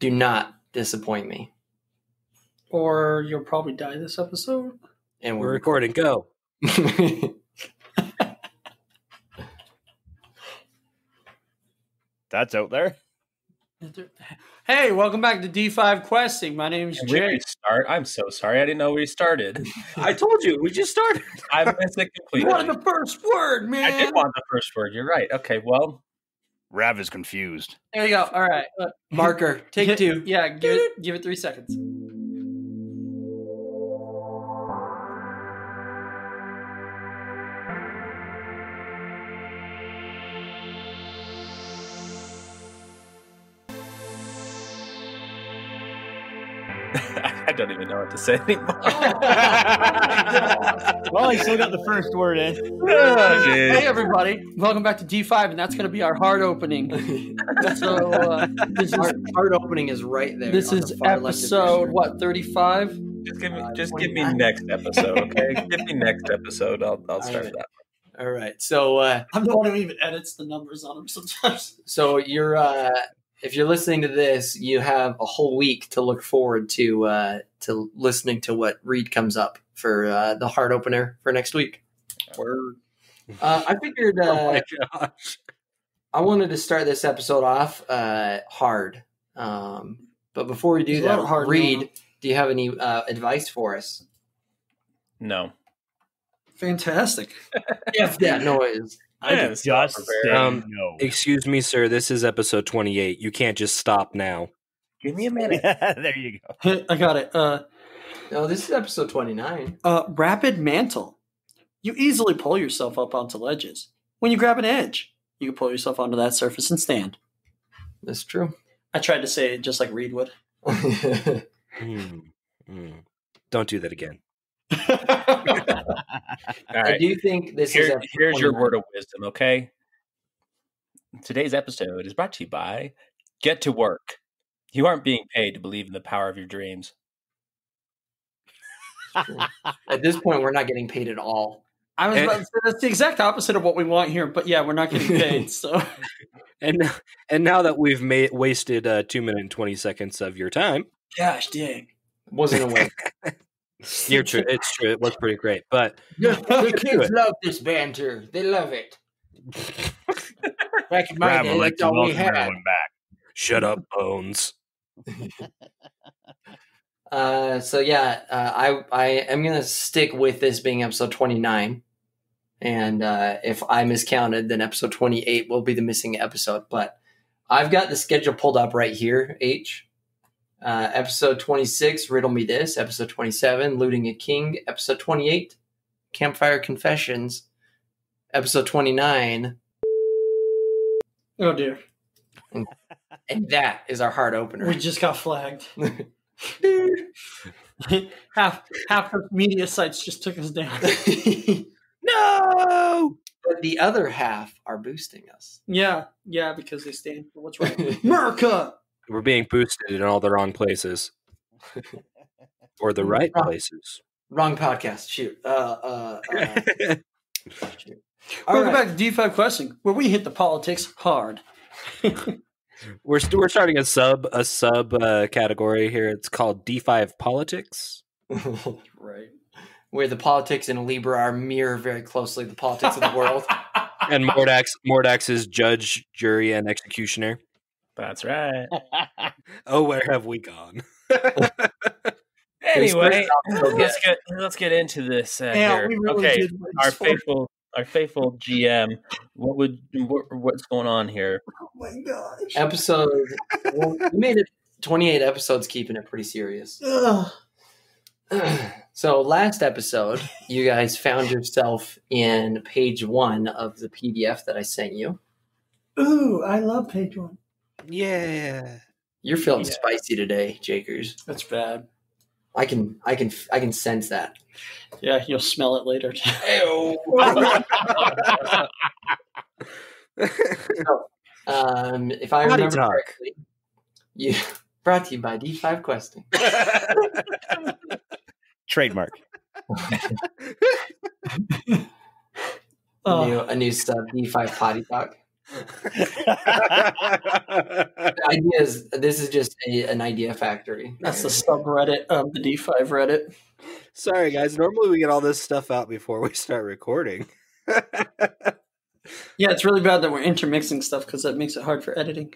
Do not disappoint me. Or you'll probably die this episode. And We're recording. Go. That's out there. Hey, welcome back to D5 Questing. My name's Jake. I'm so sorry. I didn't know we started. I told you. We just started. I missed it You completely. wanted the first word, man. I did want the first word. You're right. Okay, well. Rav is confused. There you go. All right. Marker, take two. Yeah, give it 3 seconds. I don't even know what to say anymore. Well, I still got the first word in. Hey, everybody. Welcome back to D5, and that's going to be our hard opening. So, this is, Hard opening is right there. this on is the far left of your episode, screen. what, 35? Just give me next episode, okay? Give me next episode. I'll start right. that. All right. So, I'm the one who even edits the numbers on them sometimes. so you're if you're listening to this, you have a whole week to look forward to listening to what Reed comes up for the hard opener for next week. I figured Oh my gosh. I wanted to start this episode off hard, but before we do There's a lot that, of hard Reed, going on. do you have any advice for us? No. Fantastic. F that noise. Just say no. Excuse me, sir. This is episode 28. You can't just stop now. Give me a minute. There you go. I got it. No, this is episode 29. Rapid mantle. You easily pull yourself up onto ledges. When you grab an edge, you can pull yourself onto that surface and stand. That's true. I tried to say it just like Reed would. Don't do that again. All I right. do think this is episode Here's your 29. word of wisdom, okay? Today's episode is brought to you by Get to Work. You aren't being paid to believe in the power of your dreams. At this point, we're not getting paid at all. I was about to say that's the exact opposite of what we want here, but yeah, we're not getting paid. So, And now that we've wasted 2 minutes and 20 seconds of your time, gosh dang. Wasn't a way. you're true. It's true. It was pretty great, but The kids love this banter. They love it. Back in my Rav day, would like that's to all we welcome had. everyone back. shut up, Bones. So yeah, I am gonna stick with this being episode 29, and if I miscounted, then episode 28 will be the missing episode. But I've got the schedule pulled up right here. Episode 26, Riddle Me This. Episode 27, Looting a King. Episode 28, Campfire Confessions. Episode 29, Oh dear. and that is our hard opener. We just got flagged. half the media sites just took us down. No. But the other half are boosting us. Yeah, because they stand for what's right. America. We're being boosted in all the wrong places, or the right places. Wrong podcast. Shoot. Shoot. All Welcome right. back to D5 Questing, where we hit the politics hard. We're starting a sub category here. It's called D5 Politics. Right. Where the politics in Libra mirror very closely the politics of the world. And Mordax is judge, jury, and executioner. That's right. Oh, where have we gone? Anyway, let's get into this here. we really Okay, did our faithful GM. What's going on here? Oh my gosh. We made it 28 episodes, keeping it pretty serious. Ugh. So last episode, you guys found yourself in page 1 of the PDF that I sent you. Ooh, I love page 1. Yeah. You're feeling spicy today, Jakers. That's bad. I can sense that. Yeah, you'll smell it later. If I remember correctly, you brought to you by D5 Questing. Trademark. A new sub D5 Potty Talk. The idea is this is just an idea factory. That's the subreddit of the D5 Reddit. Sorry, guys. Normally we get all this stuff out before we start recording. Yeah, it's really bad that we're intermixing stuff because that makes it hard for editing.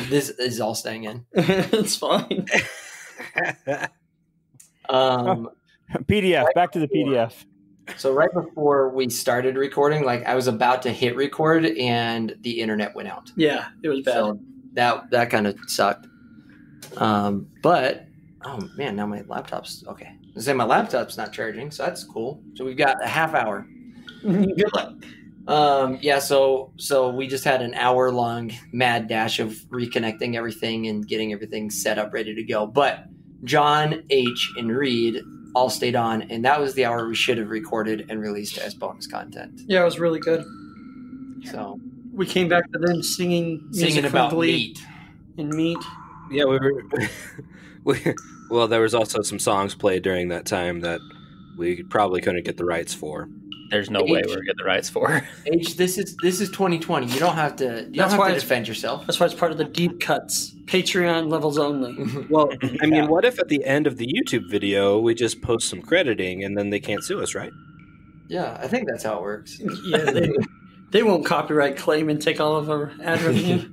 This is all staying in. It's fine. PDF. Back to the PDF. So right before we started recording, like I was about to hit record and the internet went out. Yeah, it was bad. So that kind of sucked. But oh man, now my laptop's okay. I say my laptop's not charging, so that's cool. So we've got a half hour. Good luck. Yeah, so we just had an hour-long mad dash of reconnecting everything and getting everything set up, ready to go. But John, H, and Reed all stayed on, and that was the hour we should have recorded and released as bonus content. Yeah, it was really good. So We came back to them singing music about from Glee meat. and meat. Yeah, we were. Well, there was also some songs played during that time that we probably couldn't get the rights for. There's no way we're getting the rights for. H, this is 2020. You don't have to. You don't have to defend yourself. That's why it's part of the deep cuts. Patreon levels only. Well, I mean, what if at the end of the YouTube video we just post some crediting and then they can't sue us, right? Yeah, I think that's how it works. Yeah, they won't copyright claim and take all of our ad revenue.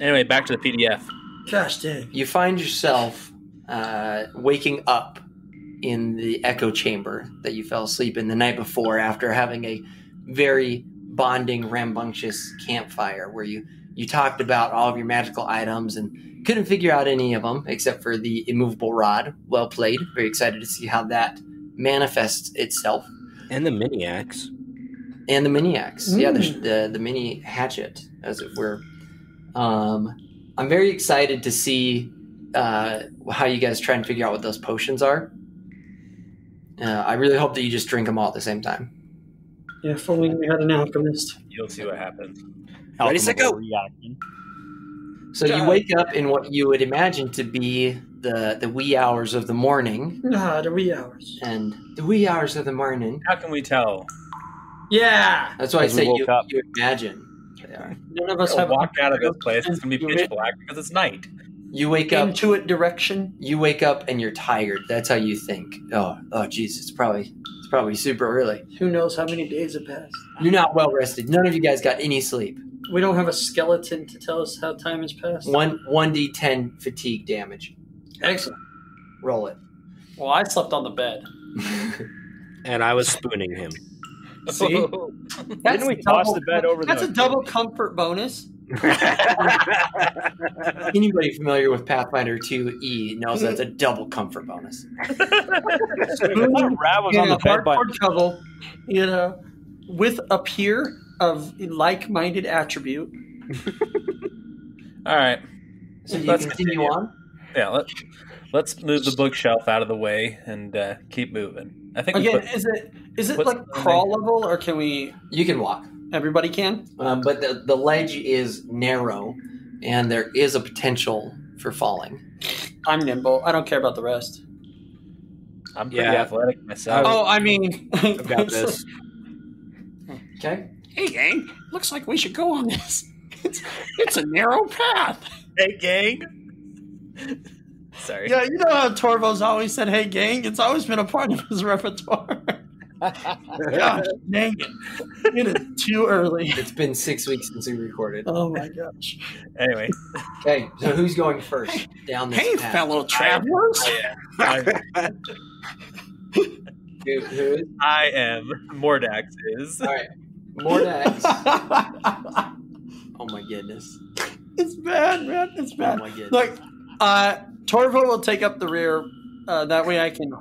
Anyway, back to the PDF. Gosh dang. You find yourself waking up in the echo chamber that you fell asleep in the night before after having a very bonding, rambunctious campfire where you talked about all of your magical items and couldn't figure out any of them except for the immovable rod. Well played. Very excited to see how that manifests itself. And the mini axe. And the mini axe. Yeah, the mini hatchet, as it were. I'm very excited to see how you guys try and figure out what those potions are. I really hope that you just drink them all at the same time. Yeah, if only we had an alchemist. You'll see what happens. Ready, set, go! Reaction. So you wake up in what you would imagine to be the wee hours of the morning. The wee hours. And the wee hours of the morning. How can we tell? Yeah! That's why I say you up. imagine they are. None of us We'll have walk out of this place. It's going to be pitch black because it's night. You wake up. Intuit direction. You wake up and you're tired. That's how you think. Oh, geez, it's probably super early. Who knows how many days have passed? You're not well rested. None of you guys got any sleep. We don't have a skeleton to tell us how time has passed. 1d10 fatigue damage. Excellent. Roll it. Well, I slept on the bed. And I was spooning him. See? Didn't we toss the bed over That's a double comfort bonus. Anybody familiar with Pathfinder 2E knows that's a double comfort bonus. Rab was on the bed, but hardcore couple, with a peer of like-minded attribute. All right. So you continue on? Yeah, let's move the bookshelf out of the way and keep moving. I think. Again, is it like crawl level, or can we? You can walk. Everybody can. But the ledge is narrow, and there is a potential for falling. I'm nimble. I don't care about the rest. I'm pretty athletic myself. Oh, I mean, I've got this. Okay. Hey, gang. Looks like we should go on this. It's a narrow path. Hey, gang. Sorry. Yeah, you know how Torvo's always said, hey, gang? It's always been a part of his repertoire. Gosh, dang it. It is too early. It's been 6 weeks since we recorded. Oh, my gosh. Anyway. Okay, so who's going first down this path? Fellow travelers. Who is? I am. Mordax is. All right. Mordax. Oh, my goodness. It's bad, man. It's bad. Oh, my goodness. Look, Torvo will take up the rear. That way I can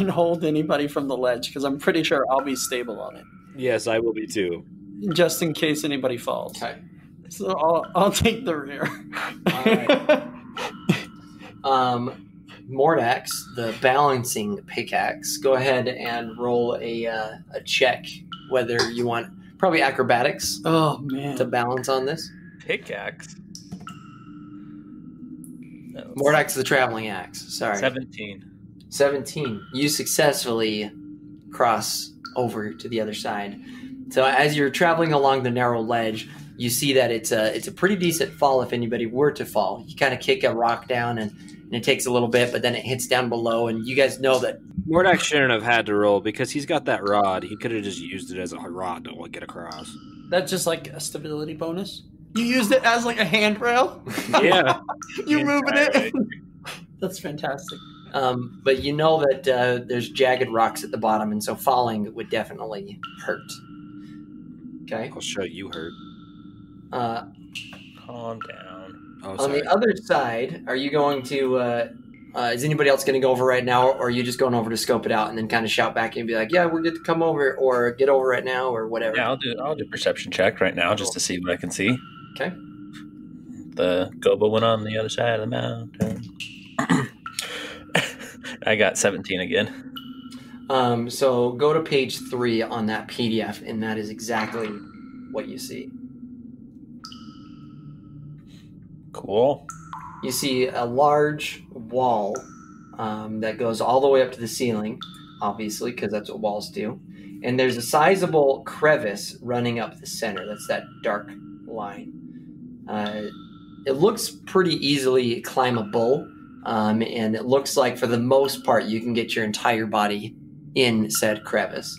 hold anybody from the ledge, because I'm pretty sure I'll be stable on it. Yes, I will be too. Just in case anybody falls. Okay. So I'll take the rear. All right. Mordax, the balancing pickaxe, go ahead and roll a check, whether you want probably acrobatics. Oh man, to balance on this. Pickaxe. Mordax, the traveling axe. Sorry. 17. You successfully cross over to the other side. So as you're traveling along the narrow ledge, you see that it's a pretty decent fall if anybody were to fall. You kind of kick a rock down and it takes a little bit, but then it hits down below, and you guys know that Mordax shouldn't have had to roll because he's got that rod. He could have just used it as a rod to get across. That's just like a stability bonus. You used it as like a handrail? Yeah. You moving it? That's fantastic. but you know that there's jagged rocks at the bottom, and so falling would definitely hurt. Okay. I'll show you hurt. Calm down. Oh, On sorry. the other side, are you going to... is anybody else going to go over right now, or are you just going over to scope it out and then kind of shout back and be like, yeah, we're good to come over, or get over right now, or whatever? Yeah, I'll do perception check right now just to see what I can see. Okay. The Gobo went on the other side of the mountain. I got 17 again. So go to page 3 on that PDF, and that is exactly what you see. Cool. You see a large wall that goes all the way up to the ceiling, obviously, because that's what walls do. And there's a sizable crevice running up the center. That's that dark line. It looks pretty easily climbable, and it looks like, for the most part, you can get your entire body in said crevice.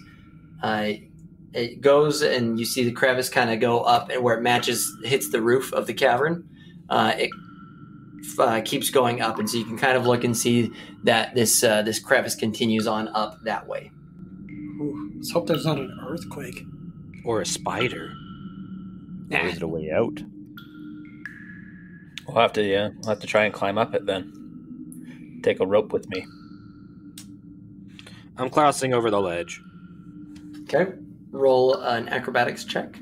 It goes, and you see the crevice kind of go up, and where it hits the roof of the cavern, it keeps going up, and so you can kind of look and see that this crevice continues on up that way. Ooh, let's hope there's not an earthquake. Or a spider. Or is it a way out? We'll have to try and climb up it then. Take a rope with me. I'm crossing over the ledge. Okay, roll an acrobatics check.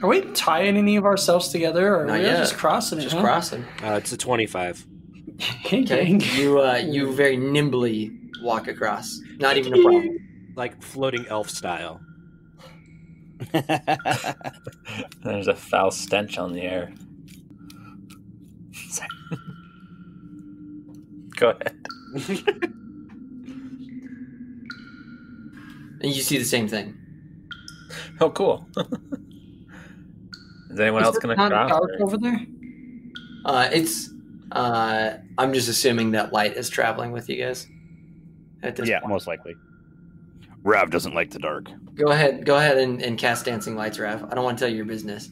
Are we tying any of ourselves together, or are Not we yet. just crossing it? Just huh? crossing. It's a 25. Okay, you very nimbly walk across. Not even a problem. Like floating elf style. There's a foul stench on the air. Go ahead. And you see the same thing. Oh, cool. Is anyone else going to Not cross? dark over there? I'm just assuming that light is traveling with you guys at this Yeah, point. most likely. Rav doesn't like the dark. Go ahead and cast dancing lights, Rav. I don't want to tell you your business.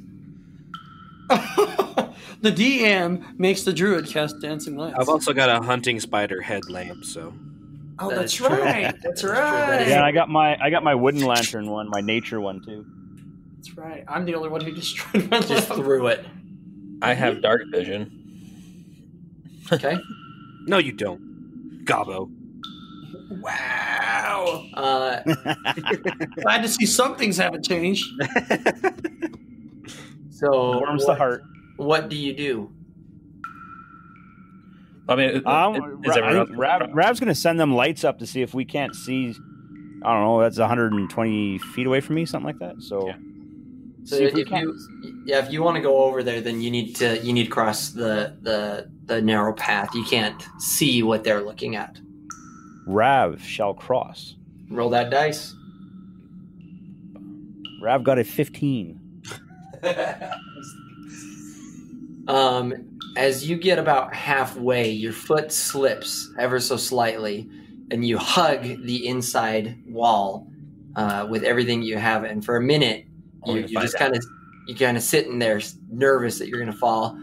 The DM makes the druid cast dancing lights. I've also got a hunting spider headlamp, so Oh, That that's is true. right. That's true. right. That is- Yeah, I got my wooden lantern one, my nature one too. That's right. I'm the only one who destroyed my Just lamp. threw it. I have dark vision. Okay. no, you don't. Gobbo. Wow. Glad to see some things haven't changed. So Warms the heart. What do you do? I mean, is everyone else- Rav's going to send them lights up to see if we can't see. I don't know. That's 120 feet away from me, something like that. So, Yeah. So see if we if can. if you want to go over there, then you need to cross the narrow path. You can't see what they're looking at. Rav shall cross. Roll that dice. Rav got a 15. As you get about halfway, your foot slips ever so slightly, and you hug the inside wall with everything you have. And for a minute, you're just kind of sitting there, nervous that you're going to fall.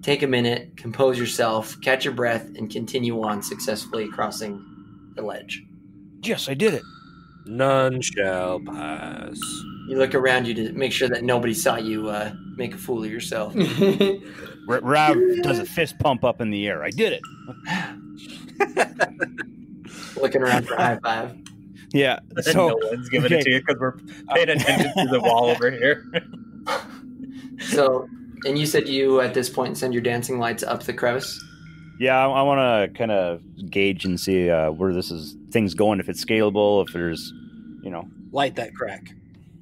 Take a minute, compose yourself, catch your breath, and continue on successfully crossing the ledge. Yes, I did it. None shall pass. You look around you to make sure that nobody saw you make a fool of yourself. Rav does a fist pump up in the air. I did it. Looking around for a high five. Yeah. So no one's giving it to you because we're paying attention to the wall over here. So, and you said you at this point send your dancing lights up the crevice. yeah, I want to kind of gauge and see where things going. If it's scalable, if there's, Light that crack.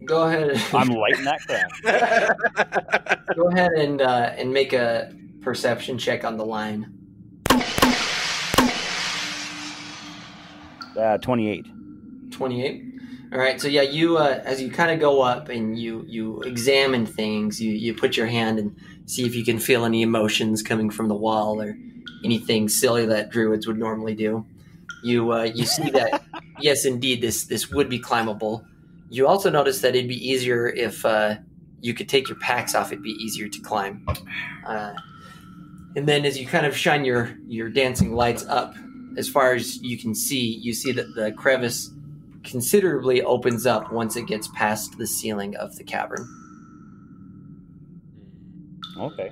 Go ahead. I'm lighting that crap. Go ahead and make a perception check on the line. 28. 28. All right, so yeah, you as you kind of go up and you examine things, you put your hand and see if you can feel any emotions coming from the wall or anything silly that druids would normally do. You see that yes, indeed, this would be climbable. You also notice that it'd be easier if you could take your packs off. It'd be easier to climb. And then as you kind of shine your dancing lights up, as far as you can see, you see that the crevice considerably opens up once it gets past the ceiling of the cavern. Okay.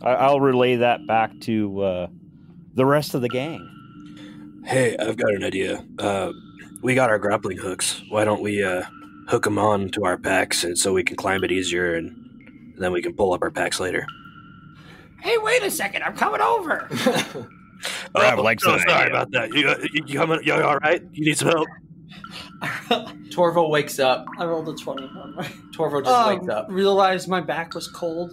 I'll relay that back to the rest of the gang. Hey, I've got an idea. We got our grappling hooks. Why don't we hook them on to our packs and so we can climb it easier and then we can pull up our packs later? Hey, wait a second. I'm coming over. Rav likes that sorry idea. about that. You all right? You need some help? Torvo wakes up. I rolled a 20. Torvo just wakes up. Realized my back was cold.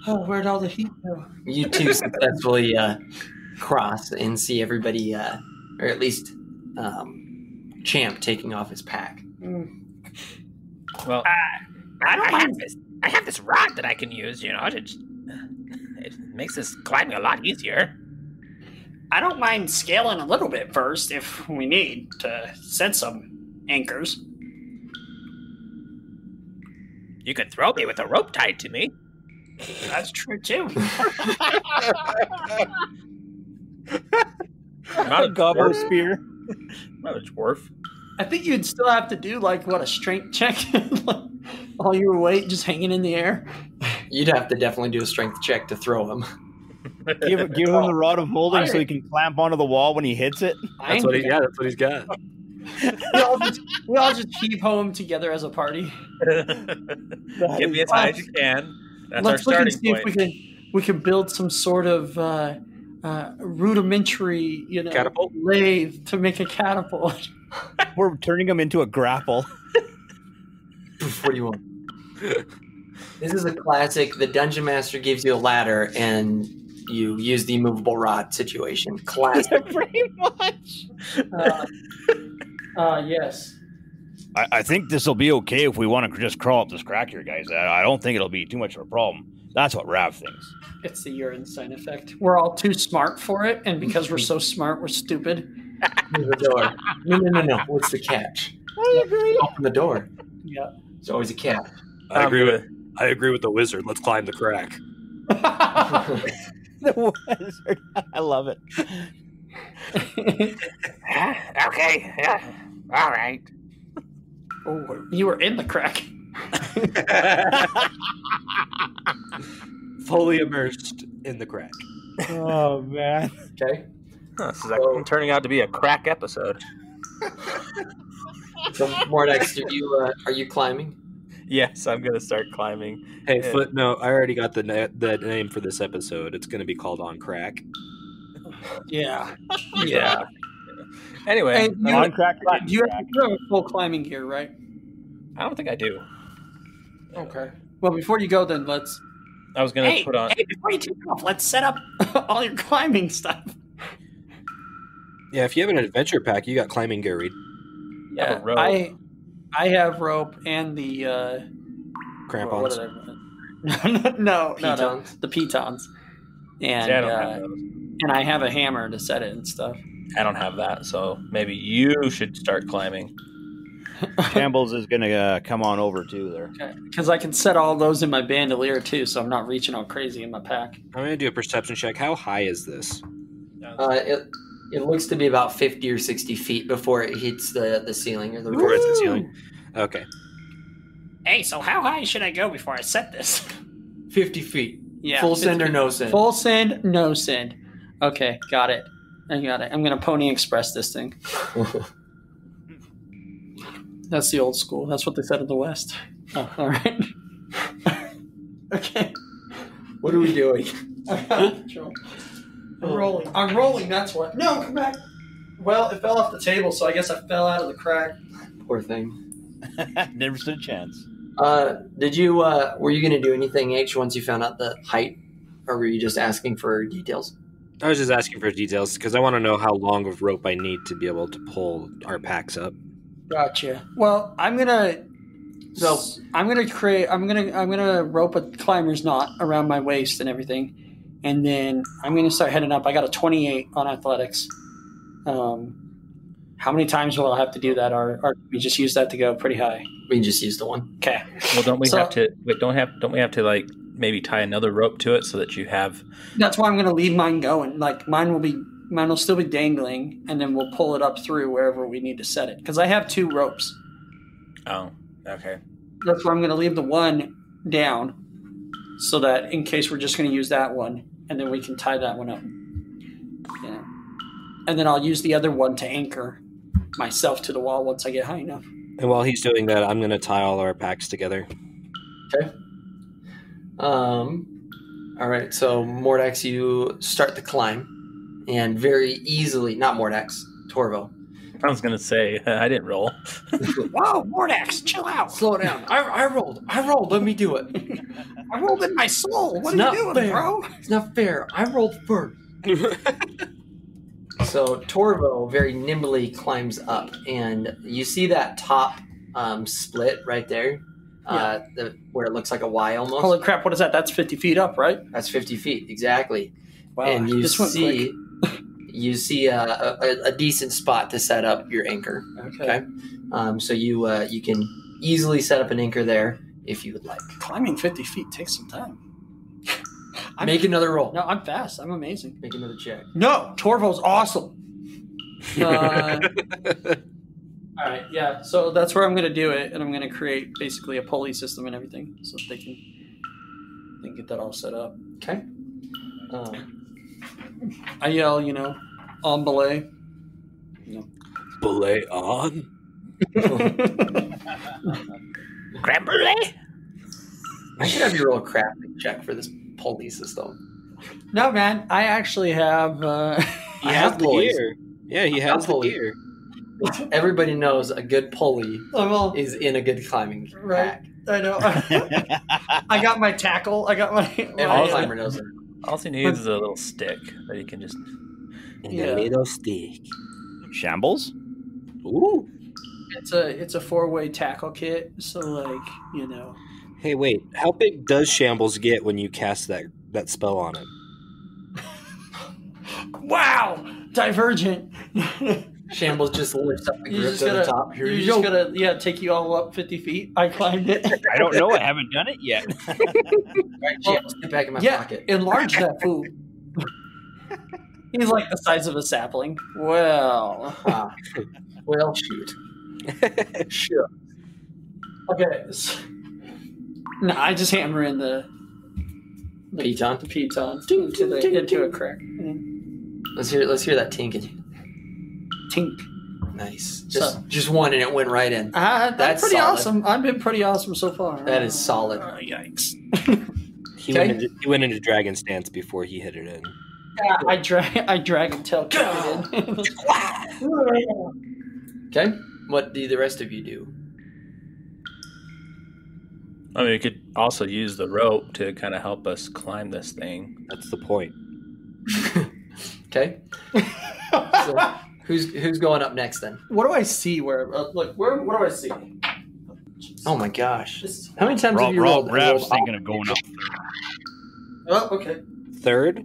Oh, where'd all the heat go? You two successfully cross and see everybody, or at least Champ taking off his pack. Well, I have this rod that I can use, you know, it makes this climbing a lot easier. I don't mind scaling a little bit first if we need to set some anchors. You could throw me with a rope tied to me. That's true, too. not a Gobbo dwarf. spear. Not a dwarf. I think you'd still have to do a strength check. All your weight just hanging in the air. You'd have to definitely do a strength check to throw him. Give him the rod of holding so he can clamp onto the wall when he hits it. That's what he's got. we all just heave home together as a party. Get me as high as you can. That's Let's our look and starting see point. if we can build some sort of rudimentary, Catapult? lathe to make a catapult. We're turning him into a grapple. What do you want? This is a classic. The dungeon master gives you a ladder and you use the immovable rod situation. Classic. Pretty much. Yes. I think this will be okay if we want to just crawl up this crack here, guys. I don't think it'll be too much of a problem. That's what Rav thinks. It's the urine sign effect. We're all too smart for it, and because we're so smart, we're stupid. The door. No. What's the catch? I agree. Open the door. Yeah. There's always a catch. I agree with the wizard. Let's climb the crack. The wizard. I love it. Okay, yeah, all right. Oh, you were in the crack. Fully immersed in the crack. Oh, man. Okay. Huh, this is turning out to be a crack episode. So, Mordax, are you climbing? Yes, I'm gonna start climbing. Hey, Yeah. Footnote, I already got the name for this episode. It's going to be called On Crack. Yeah. Yeah. Anyway, Hey, On crack. you have full climbing gear, right? I don't think I do. Okay. Well, before you go, then let's. I was gonna put on. Hey, before you take off, let's set up. all your climbing stuff. Yeah, if you have an adventure pack, you got climbing gear, Reed. Yeah, rope. I have rope and the Crampons. No, Pitons? the pitons, and See, I don't have those. and I have a hammer to set it and stuff. I don't have that, so maybe you should start climbing. Shambles is going to come on over, too, there. Because I can set all those in my bandolier too, so I'm not reaching all crazy in my pack. I'm going to do a perception check. How high is this? It looks to be about 50 or 60 feet before it hits the ceiling or the Before it's roof. the ceiling? Okay. Hey, so how high should I go before I set this? 50 feet. Yeah, Full send or no send? Full send, no send. Okay, got it. I got it. I'm gonna Pony Express this thing. That's the old school. That's what they said in the West. Oh, all right. Okay. What are we doing? I'm rolling. I'm rolling. That's what. No, come back. Well, it fell off the table, so I guess I fell out of the crack. Poor thing. Never stood a chance. Did you? Were you going to do anything, H, once you found out the height, or were you just asking for details? I was just asking for details because I want to know how long of rope I need to be able to pull our packs up. Gotcha. Well, I'm gonna rope a climber's knot around my waist and everything, and then I'm gonna start heading up. I got a 28 on athletics. How many times will I have to do that, or we just use that to go pretty high? We can just use the one. Okay. Well, don't we have to? Wait, don't we have to like maybe tie another rope to it so that you have? That's why I'm gonna leave mine going. Like mine will still be dangling, and then we'll pull it up through wherever we need to set it. Because I have 2 ropes. Oh, okay. That's why I'm going to leave the one down, so that in case we're just going to use that one, and then we can tie that one up. Yeah. And then I'll use the other one to anchor myself to the wall once I get high enough. And while he's doing that, I'm going to tie all our packs together. Okay. All right. So Mordax, you start the climb, and very easily, not Mordax, Torvo. I was gonna say I didn't roll. Wow, Mordax, chill out. Slow down. I rolled. Let me do it. I rolled in my soul. What It's are not you doing, fair. bro? It's not fair. I rolled first. So Torvo very nimbly climbs up, and you see that top split right there, where it looks like a Y almost. Holy crap, what is that? That's 50 feet up, right? That's 50 feet, exactly. Wow, and you this went see, you see a decent spot to set up your anchor. Okay. So you can easily set up an anchor there if you would like. Climbing 50 feet takes some time. Make another roll. No, I'm fast. I'm amazing. Make another check. No, Torvo's awesome. All right, yeah. So that's where I'm going to do it, and I'm going to create basically a pulley system and everything, so they can get that all set up. Okay. I yell, on belay. Belay on? Creme brulee? I should have you roll a crafting check for this pulley system. No, man, I actually have. He I has have the pulleys. gear. Yeah, he has the pulley. gear. Everybody knows a good pulley is in a good climbing pack. I know. I got my tackle. I got my. Every climber knows it. All he needs is a little stick that he can just. And a little stick. Shambles? Ooh. It's a 4-way tackle kit. So Hey, wait. How big does Shambles get when you cast that spell on him? Wow, divergent. Shambles just lifts up the You grip just to the gotta, top. Here you you just go. gotta, take you all up 50 feet. I climbed it. I don't know. I haven't done it yet. All right, Shambles, get back in my pocket. Enlarge that fool. He's like the size of a sapling. Well, Well, shoot. sure. Okay. No, I just hammer in the Piton. piton into a crack. Let's hear that tinking. Tink. Nice. So- Just one, and it went right in. That's That's pretty solid. awesome. I've been pretty awesome so far. That is solid. Yikes. He went into dragon stance before he hit it in. Yeah, I drag until kick it in. Okay. What do the rest of you do? I mean, we could also use the rope to kind of help us climb this thing. That's the point. Okay. So, who's going up next then? What do I see? What do I see? Oh my gosh! How many times have you rolled? Rav's thinking of going up. Oh, okay. Third?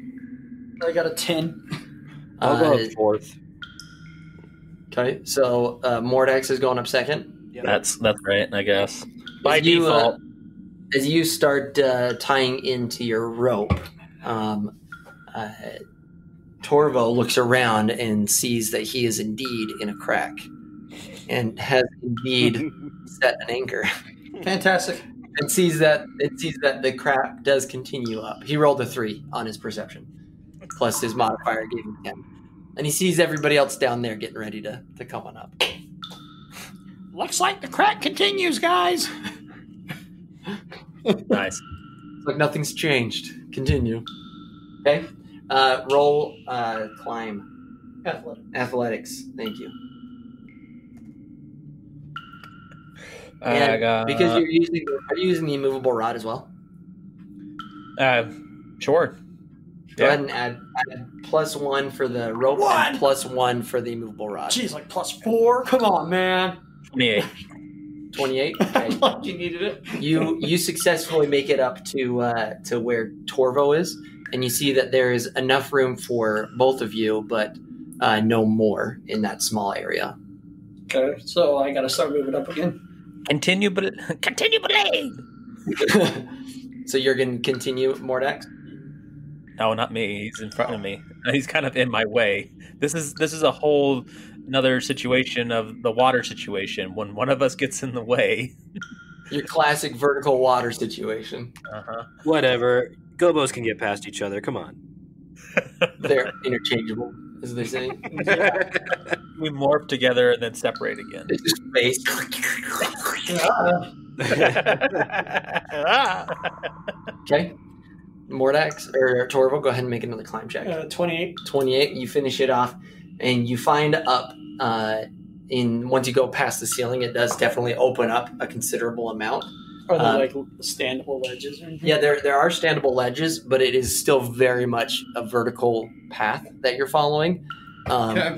I got a 10. I'll go up fourth. Okay, so Mordax is going up second. Yep. That's right, I guess. By As you, default. As you start tying into your rope, Torvo looks around and sees that he is indeed in a crack and has indeed set an anchor. Fantastic. And sees that the crack does continue up. He rolled a 3 on his perception, plus his modifier gave him 10. And he sees everybody else down there getting ready to come on up. Looks like the crack continues, guys. Nice. It's like nothing's changed. Continue. Okay. Roll climb. Athletics. Thank you. I got, because are you using the immovable rod as well? Sure. Go ahead and add +1 for the rope and +1 for the movable rod. Jeez, like +4? Come on, man. 28. 28? Okay. Like you needed it. You successfully make it up to where Torvo is, and you see that there is enough room for both of you, but no more in that small area. Okay, so I gotta start moving up again. Continue blade. So you're going to continue, Mordax? No, not me. He's in front of me. He's kind of in my way. This is a whole another situation of the water situation. When one of us gets in the way. Your classic vertical water situation. Uh-huh. Whatever. Gobos can get past each other. Come on. They're interchangeable, as they say. We morph together and then separate again. It's just space. Okay. Mordax or Torvo, go ahead and make another climb check. 28. 28. You finish it off, and you find up once you go past the ceiling, it does definitely open up a considerable amount. Are there like standable ledges or anything? Yeah, there are standable ledges, but it is still very much a vertical path that you're following,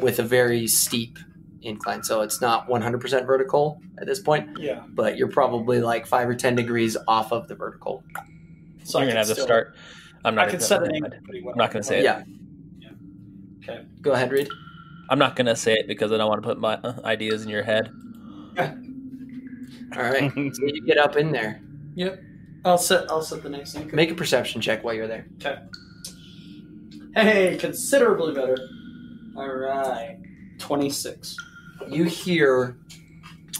with a very steep incline. So it's not 100% vertical at this point. Yeah. But you're probably like 5 or 10 degrees off of the vertical. So you're gonna have to start. I'm not. I can set an angle pretty well. I'm not gonna say it. Yeah. Okay. Go ahead, Reed. I'm not gonna say it because I don't want to put my ideas in your head. All right. So you get up in there. Yep. I'll set the next anchor. Make a perception check while you're there. Okay. Hey, considerably better. All right. 26. You hear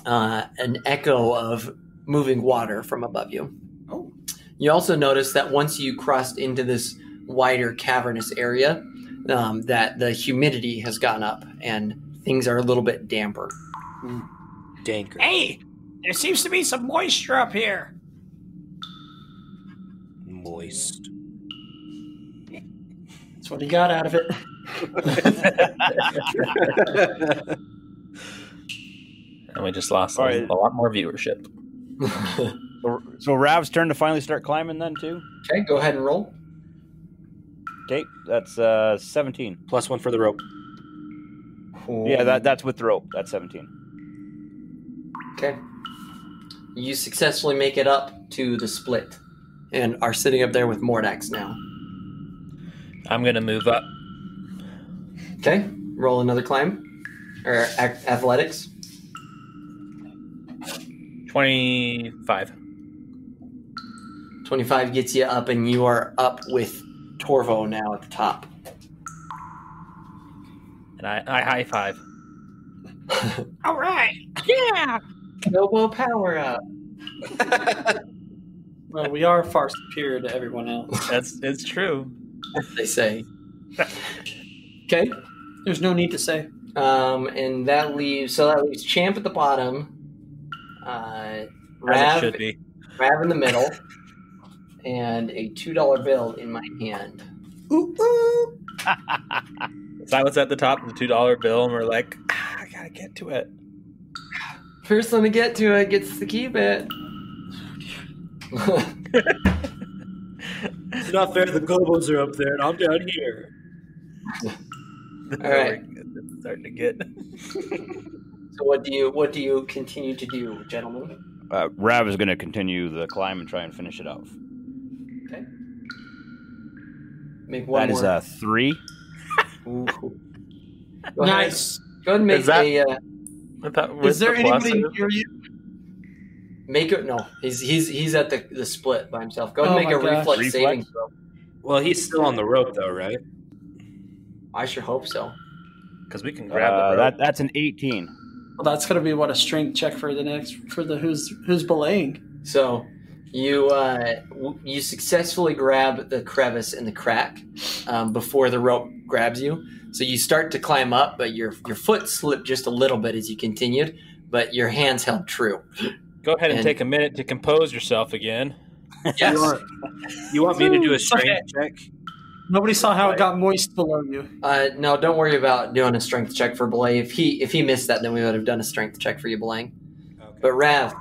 an echo of moving water from above you. Oh. You also notice that once you crossed into this wider cavernous area, that the humidity has gone up and things are a little bit damper. Danker. Hey, there seems to be some moisture up here. Moist. That's what he got out of it. And we just lost a lot more viewership. So Rav's turn to finally start climbing then too? Okay, go ahead and roll. Okay, that's 17. +1 for the rope. Yeah, that's with the rope. That's 17. Okay. You successfully make it up to the split and are sitting up there with Mordax now. I'm gonna move up. Okay, roll another climb. Or athletics. 25. 25 gets you up, and you are up with Torvo now at the top. And I high five. All right. Yeah. Noble power up. Well, we are far superior to everyone else. It's true. They say. Okay. There's no need to say. And that leaves Champ at the bottom. As it Rav should be. in the middle, and a $2 bill in my hand. Ooh, ooh. Simon's at the top of the $2 bill, and we're like, I gotta get to it. First one to get to it gets to keep it. It's not fair. The Gobos are up there, and I'm down here. All right. It's starting to get. So what do you continue to do, gentlemen? Rav is going to continue the climb and try and finish it off. Okay. Make one That more. is 3. Ooh. Nice. Go ahead and make Is that- a. Is there anybody near you? Make it. No, he's at the split by himself. Go ahead and Oh make a my gosh. reflex saving throw. Well, he's still on the rope, though, right? I sure hope so. Because we can grab the rope. That's an 18. Well, that's going to be a strength check for the who's belaying. So you successfully grab the crevice in the crack before the rope grabs you. So you start to climb up, but your foot slipped just a little bit as you continued, but your hands held true. Go ahead and take a minute to compose yourself again. Yes. You want me to do a strength check? Nobody saw how it got moist below you. No, don't worry about doing a strength check for Belay. If he missed that, then we would have done a strength check for you, Belaying. Okay. But Rav,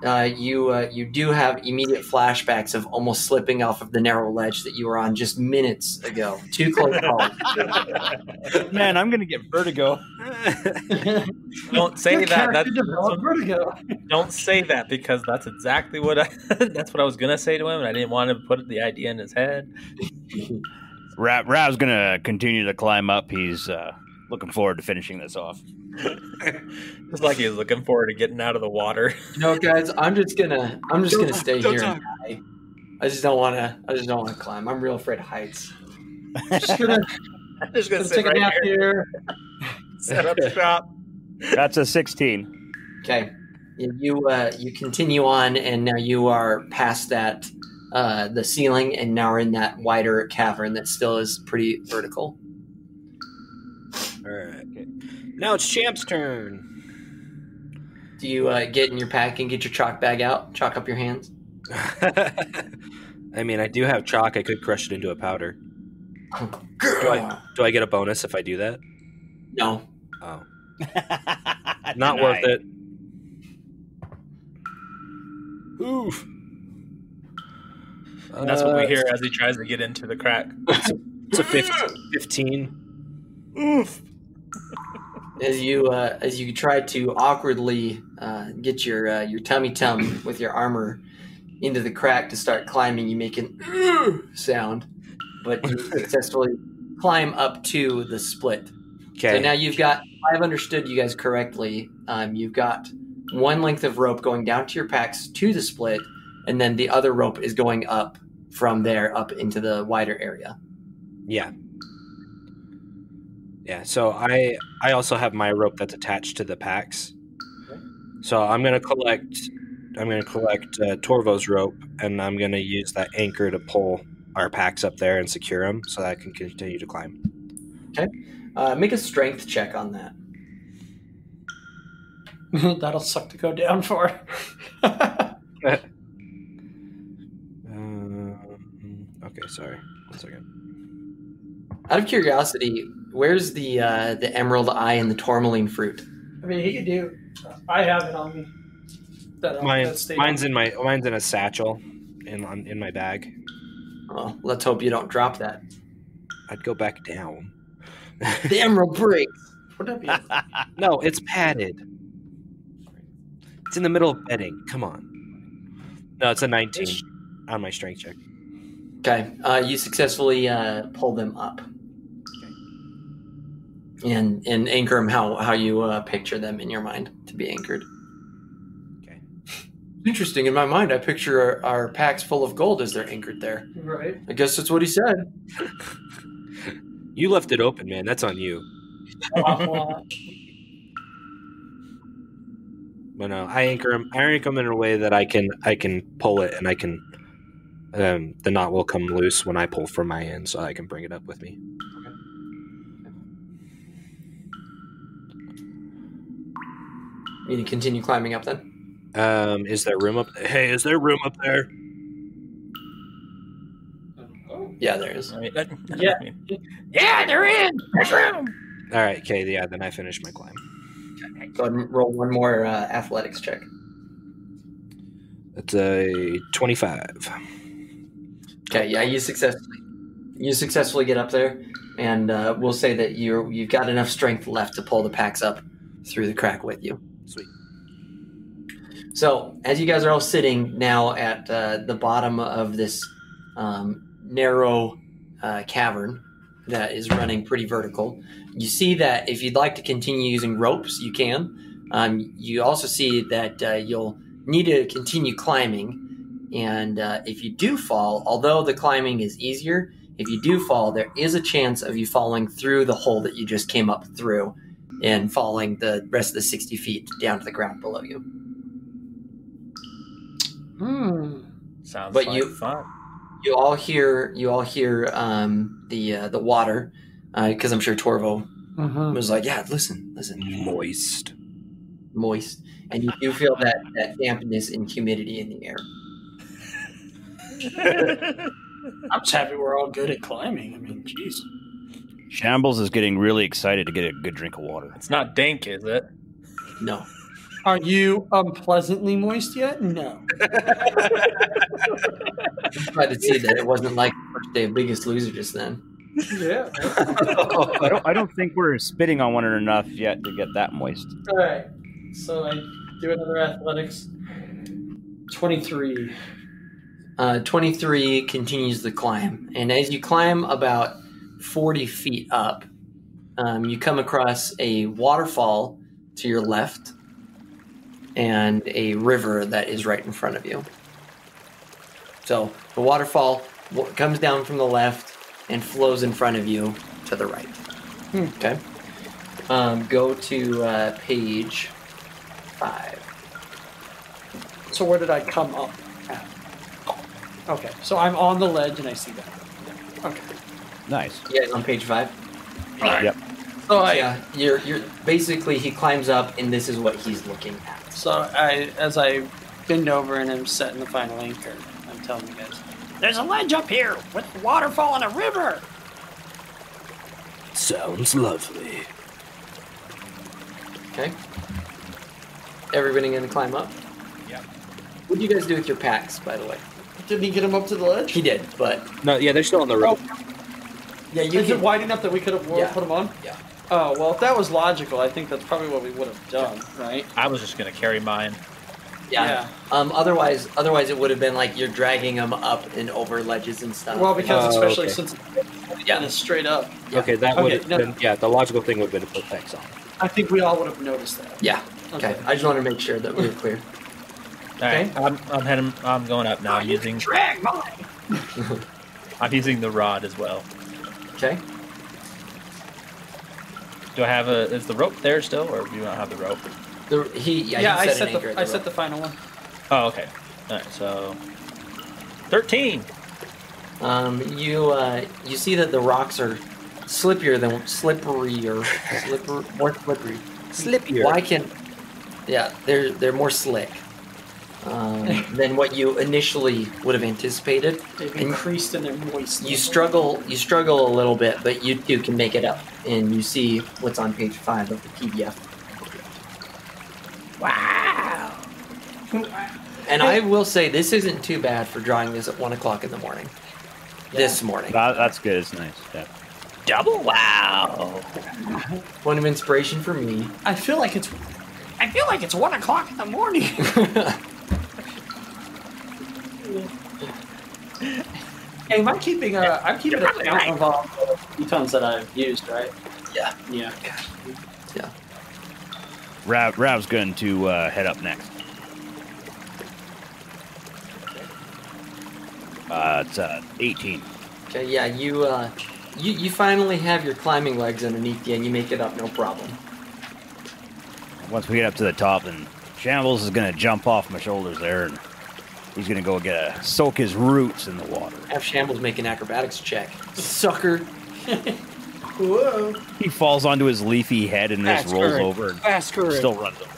you do have immediate flashbacks of almost slipping off of the narrow ledge that you were on just minutes ago. Too close call. Man, I'm gonna get vertigo. Don't say Your that. character developed vertigo. Don't say that because that's exactly what that's what I was gonna say to him, and I didn't want to put the idea in his head. Rav's gonna continue to climb up. He's looking forward to finishing this off. Just like he was looking forward to getting out of the water. You know, guys, I'm just gonna stay here and die. I just don't want to climb. I'm real afraid of heights. Just gonna sit take a nap here. Set up shop. That's a 16. Okay, you continue on, and now you are past that the ceiling, and now are in that wider cavern that still is pretty vertical. All right. Okay. Now it's Champ's turn. Do you get in your pack and get your chalk bag out, chalk up your hands? I mean, I do have chalk. I could crush it into a powder. Do I get a bonus if I do that? No. Oh. Not worth it. Oof. And that's what we hear as he tries to get into the crack. It's a 15. Oof. As you try to awkwardly get your tummy with your armor into the crack to start climbing, you make an sound, but you successfully climb up to the split. Okay. So now you've got, if I've understood you guys correctly, you've got one length of rope going down to your packs to the split, and then the other rope is going up from there up into the wider area. Yeah. Yeah, so I also have my rope that's attached to the packs. So I'm gonna collect Torvo's rope, and I'm gonna use that anchor to pull our packs up there and secure them, so that I can continue to climb. Okay, make a strength check on that. That'll suck to go down for. Okay, sorry. 1 second. Out of curiosity, where's the emerald eye and the tourmaline fruit? I mean, he could do. I have it on me. Mine's in a satchel in my bag. Oh, let's hope you don't drop that. I'd go back down. The emerald breaks. No, it's padded. It's in the middle of bedding. Come on. No, it's a 19 on my strength check. Okay, you successfully pull them up. And anchor them how you picture them in your mind to be anchored. Okay. Interesting. In my mind, I picture our packs full of gold as they're anchored there. Right. I guess that's what he said. You left it open, man. That's on you. But no, I anchor them in a way that I can pull it, and I can the knot will come loose when I pull from my end, so I can bring it up with me. You need to continue climbing up then? Is there room up? Hey, is there room up there? Yeah, there is. Yeah. Yeah, there is. There's room. All right, okay, yeah, then I finish my climb. Go ahead and roll one more athletics check. That's a 25. Okay, yeah, you successfully get up there, and we'll say that you've got enough strength left to pull the packs up through the crack with you. Sweet. So, as you guys are all sitting now at the bottom of this narrow cavern that is running pretty vertical, you see that if you'd like to continue using ropes, you can. You also see that you'll need to continue climbing, and if you do fall, although the climbing is easier, if you do fall, there is a chance of you falling through the hole that you just came up through and falling the rest of the 60 feet down to the ground below you. Sounds But like fun. You all hear the water, because I'm sure Torvo was like, yeah, listen. Moist. And you do feel that dampness and humidity in the air. I'm just happy we're all good at climbing. I mean, jeez. Shambles is getting really excited to get a good drink of water. It's not dank, is it? No. Are you unpleasantly moist yet? No. I'm glad to see that it wasn't like the first day of Biggest Loser just then. Yeah. I don't think we're spitting on one another enough yet to get that moist. All right. So I do another athletics. 23. 23 continues the climb, and as you climb about 40 feet up, you come across a waterfall to your left and a river that is right in front of you. So the waterfall comes down from the left and flows in front of you to the right. Okay. Go to page 5. So where did I come up at? Okay. So I'm on the ledge and I see that. Okay. Nice. Yeah, on page 5. Yep. So You're basically, he climbs up and this is what he's looking at. So as I bend over and I'm setting the final anchor, I'm telling you guys, There's a ledge up here with a waterfall and a river. Sounds lovely. Okay. Everybody gonna climb up? Yep. What do you guys do with your packs, by the way? didn't he get him up to the ledge? He did, but No, yeah, they're still on the rope. yeah, you Is can, it wide enough that we could have Yeah. put him on? Yeah. Oh, well, if that was logical, I think that's probably what we would have done, right? I was just gonna carry mine. yeah. Otherwise it would have been like you're dragging them up and over ledges and stuff. Well, because especially okay. since Yeah. it's straight up. Yeah. Okay, that Okay, would have no. been, yeah, the logical thing would have been to put pegs on. I think we all would have noticed that. Yeah. Okay. I just want to make sure that we were clear. All right, I'm going up now. I'm using Drag mine. I'm using the rod as well. Okay. Do I have is the rope there still, or do you not have the rope? He I set set an anchor at the the rope. final one. Oh, okay. All right, so 13. You see that the rocks are slippier, more slippery. Slippier. They're more slick than what you initially would have anticipated. They've And increased in their moist. you struggle a little bit, but you two can make it up, and you see what's on page 5 of the PDF. Wow. And I will say this isn't too bad for drawing this at 1 o'clock in the morning. This morning. That's good. It's nice. Yeah. Double wow. Point of inspiration for me. I feel like it's 1 o'clock in the morning. Hey, I'm keeping a count of all the tons that I've used, right? Yeah. Yeah. Rav's going to head up next. It's 18. Okay, yeah, you finally have your climbing legs underneath you, and you make it up no problem. Once we get up to the top, then Shambles is going to jump off my shoulders there, and he's going to go soak his roots in the water. Have Shambles make an acrobatics check. Sucker. Whoa. He falls onto his leafy head and just rolls over and still runs over.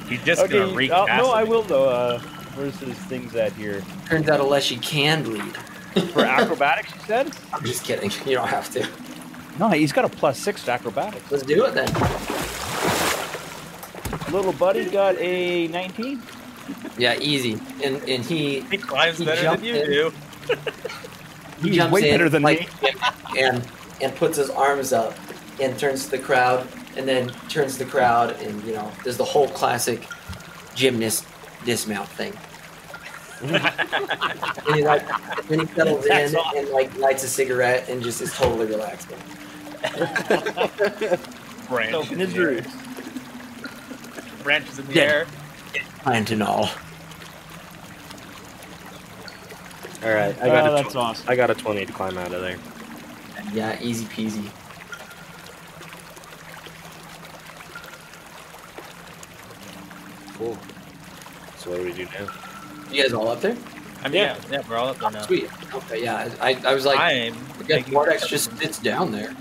He's just gonna wreak acid. No, I will though. Where's his things at here? Turns out unless you can bleed. For acrobatics, you said? I'm just kidding. You don't have to. No, he's got a +6 to acrobatics. Let's do it then. Little buddy got a 19. Yeah, easy. And he He climbs better than jumped you in. do. He's jumps way in better than me. and puts his arms up and turns to the crowd and then turns to the crowd and does the whole classic gymnast dismount thing. And he settles in and lights a cigarette and just is totally relaxing. Branch in his the air. roots. Branches in the Yeah. air. Pint and all. All right, That's awesome. I got a 20 to climb out of there. Yeah, easy peasy. Cool. So what do we do now? You guys all up there? I mean, yeah, we're all up there now. Sweet. Okay, yeah. I was like, I'm I guess making- Mordax just sits down there.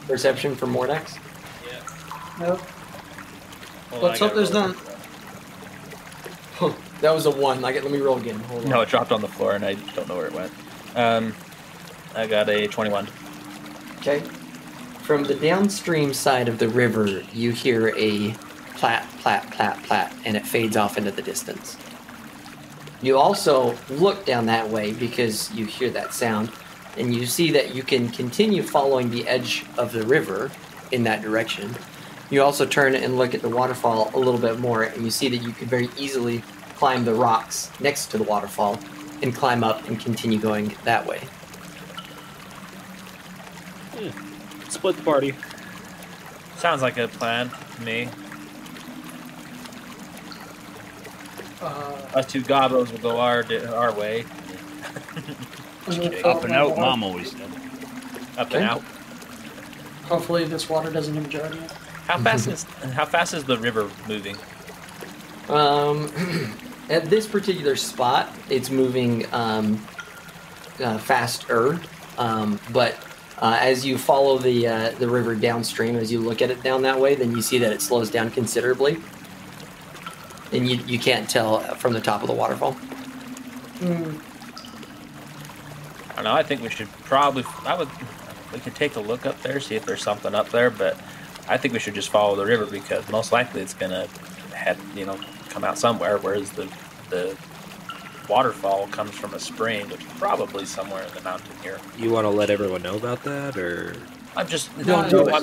Perception for Mordax? Nope. Hold on, Let's I hope gotta there's roll none. this. That was a 1. Let me roll again. Hold on. No, it dropped on the floor and I don't know where it went. I got a 21. Okay. From the downstream side of the river, you hear a plat, plat, plat, plat, and it fades off into the distance. You also look down that way because you hear that sound, and you see that you can continue following the edge of the river in that direction. You also turn and look at the waterfall a little bit more, and you see that you could very easily climb the rocks next to the waterfall and climb up and continue going that way. Split the party. Sounds like a plan to me. Us two gobos will go our way. Up and out, Mom always said. Up and out. Hopefully this water doesn't injure you. How fast is the river moving? At this particular spot, it's moving faster, but as you follow the river downstream, as you look at it down that way, then you see that it slows down considerably, and you can't tell from the top of the waterfall. I don't know. I think we should probably. We could take a look up there, see if there's something up there, but I think we should just follow the river because most likely it's gonna come out somewhere. Whereas the waterfall comes from a spring, which is probably somewhere in the mountain here. You want to let everyone know about that, or I'm just Don't do it.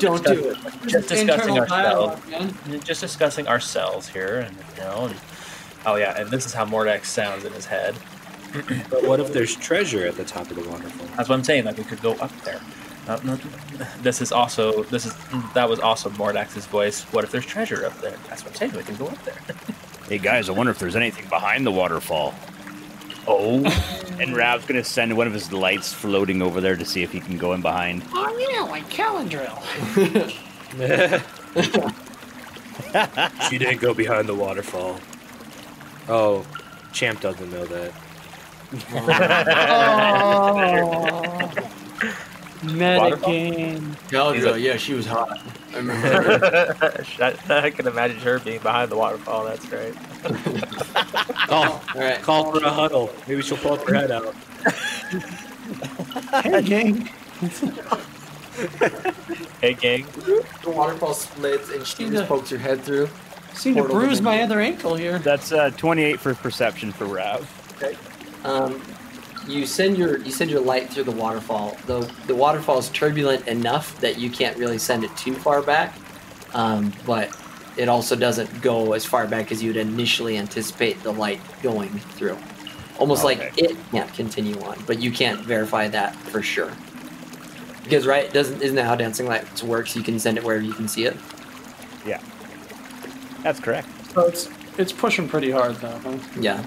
Just discussing Internal ourselves. dialogue, man. Just discussing ourselves here, and oh yeah, and this is how Mordax sounds in his head. but what if there's treasure at the top of the waterfall? That's what I'm saying. Like we could go up there. That was also Mordax's voice. What if there's treasure up there? That's what I'm saying. We can go up there. Hey guys, I wonder if there's anything behind the waterfall. Oh. And Rav's gonna send one of his lights floating over there to see if he can go in behind. Oh yeah, like Calendrill. She didn't go behind the waterfall. Oh, Champ doesn't know that. Metagame. Galadriel, yeah, she was hot. I remember. I can imagine her being behind the waterfall. That's great. All right. Call for a huddle. Maybe she'll pull up her head out. Hey, gang. Hey, gang. The waterfall splits and she just pokes her head through. Seem to Portal bruise dimension. my other ankle here. That's 28 for perception for Rav. Okay. You send your light through the waterfall. The waterfall is turbulent enough that you can't really send it too far back, but it also doesn't go as far back as you'd initially anticipate the light going through. Almost like it can't continue on, but you can't verify that for sure. Because isn't that how dancing lights works? You can send it wherever you can see it. Yeah, that's correct. So it's pushing pretty hard though, huh? Yeah.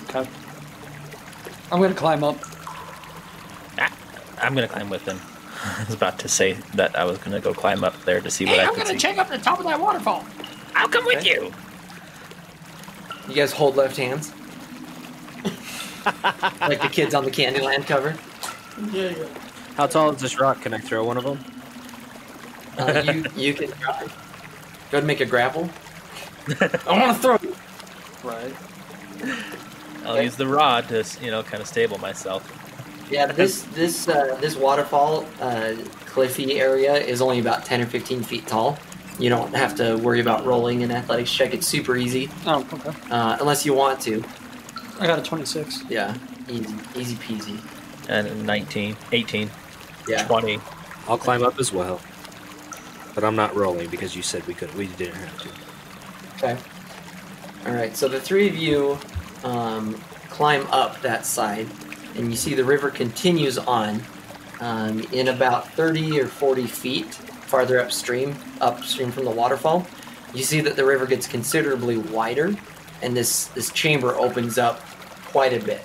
Okay. I'm gonna climb up. I'm gonna climb with him. I was about to say that I was gonna go climb up there to see what I I'm could gonna see. check up the top of that waterfall. I'll come with you. You guys hold left hands, like the kids on the Candyland cover. Yeah. How tall is this rock? Can I throw one of them? You can try. Go ahead and make a grapple. I want to throw you. Right. I'll use the rod to kind of stable myself. Yeah, this waterfall cliffy area is only about 10 or 15 feet tall. You don't have to worry about rolling an athletics check. It's super easy. Oh, okay. Unless you want to. I got a 26. Yeah, easy peasy. And 19, 18, Yeah. 20. I'll climb up as well. But I'm not rolling because you said we didn't have to. Okay. All right. So the three of you climb up that side, and you see the river continues on in about 30 or 40 feet farther upstream from the waterfall. You see that the river gets considerably wider, and this chamber opens up quite a bit.